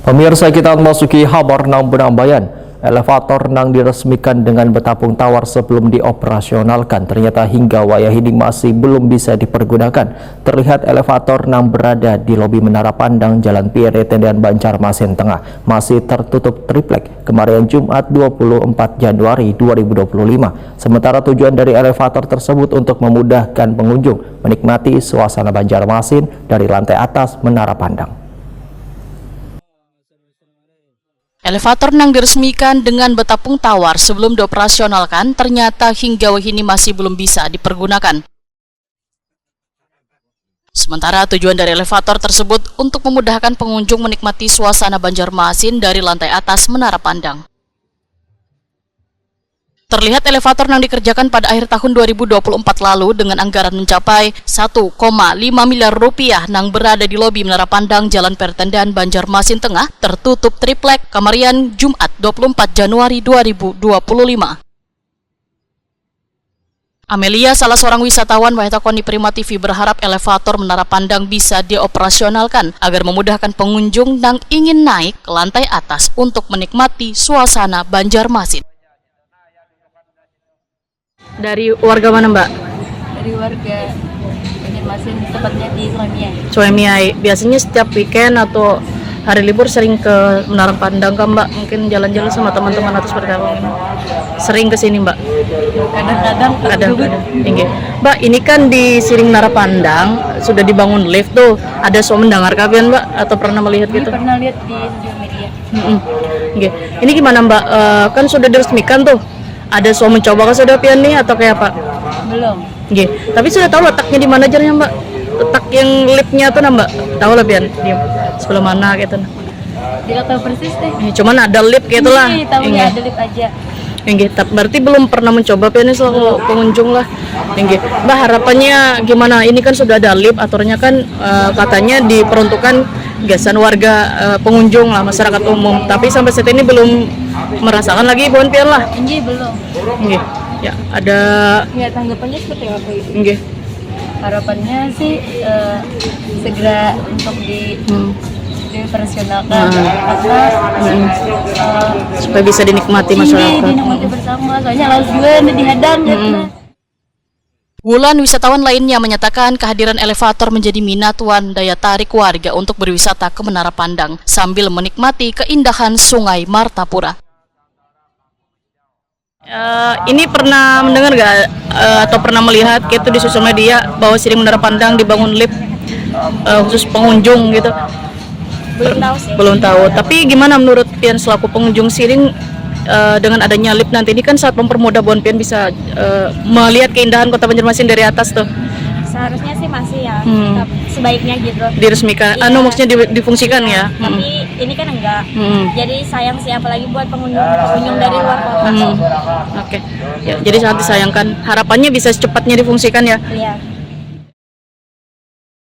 Pemirsa, kita memasuki kabar nang Benambayan. Elevator nang diresmikan dengan betapung tawar sebelum dioperasionalkan. Ternyata hingga wayah ini masih belum bisa dipergunakan. Terlihat elevator nang berada di lobi Menara Pandang Jalan Pierre Tendian Banjarmasin Tengah masih tertutup triplek kemarin Jumat 24 Januari 2025. Sementara tujuan dari elevator tersebut untuk memudahkan pengunjung menikmati suasana Banjarmasin dari lantai atas Menara Pandang. Elevator nang diresmikan dengan betapung tawar sebelum dioperasionalkan ternyata hingga wahini masih belum bisa dipergunakan. Sementara tujuan dari elevator tersebut untuk memudahkan pengunjung menikmati suasana Banjarmasin dari lantai atas Menara Pandang. Terlihat elevator yang dikerjakan pada akhir tahun 2024 lalu dengan anggaran mencapai 1,5 miliar rupiah yang berada di lobi Menara Pandang Jalan Pertendian Banjarmasin Tengah tertutup triplek kemarin Jumat 24 Januari 2025. Amelia, salah seorang wisatawan Wahetakoni Prima TV, berharap elevator Menara Pandang bisa dioperasionalkan agar memudahkan pengunjung yang ingin naik ke lantai atas untuk menikmati suasana Banjarmasin. Dari warga mana, Mbak? Dari warga Banjarmasin, tepatnya di Suamiai. Biasanya setiap weekend atau hari libur sering ke Menara Pandang kan, Mbak? Mungkin jalan-jalan sama teman-teman atau seperti apa? Sering ke sini, Mbak? Kadang-kadang. Mbak, ini kan di Siring Menara Pandang sudah dibangun lift tuh. Ada so mendengar kabian, Mbak? Atau pernah melihat gitu? Pernah lihat di sosial media. Ini gimana, Mbak? Kan sudah diresmikan tuh. Ada so mencoba ke sudah pian nih atau kayak apa? Belum. Tapi sudah tahu letaknya di mana aja, Mbak? Letak yang liftnya tuh, Mbak? Tahu lah pian di sebelah mana gitu. Tidak tahu persis deh. Cuman ada lift gitu lah. Tahunya ada lift aja. Berarti belum pernah mencoba pian selaku pengunjung lah. Mbak, harapannya gimana? Ini kan sudah ada lift, aturnya kan katanya diperuntukkan gasan warga pengunjung lah, masyarakat umum. Tapi sampai saat ini belum merasakan lagi pohon pian lah. Belum. Ya, ada. Ya, tanggapannya seperti apa itu? Harapannya sih segera untuk dioperasionalkan karena supaya bisa dinikmati masyarakat. Dinikmati bersama. Soalnya laut juga dihadang gitu. Wulan, wisatawan lainnya, menyatakan kehadiran elevator menjadi minatuan daya tarik warga untuk berwisata ke Menara Pandang sambil menikmati keindahan Sungai Martapura. Ini pernah mendengar nggak atau pernah melihat gitu di sosial media bahwa Siring Menara Pandang dibangun lift khusus pengunjung gitu? Belum tahu sih. Belum tahu. Tapi gimana menurut pian selaku pengunjung Siring dengan adanya lift nanti ini kan saat mempermudah Bon pian bisa melihat keindahan Kota Banjarmasin dari atas tuh? Seharusnya sih masih ya, sebaiknya gitu. Diresmikan, Iya. Maksudnya difungsikan ya? Tapi ini kan enggak. Jadi sayang sih, apalagi buat pengunjung dari luar kota. Oke. Ya, jadi sangat disayangkan. Harapannya bisa secepatnya difungsikan ya? Iya.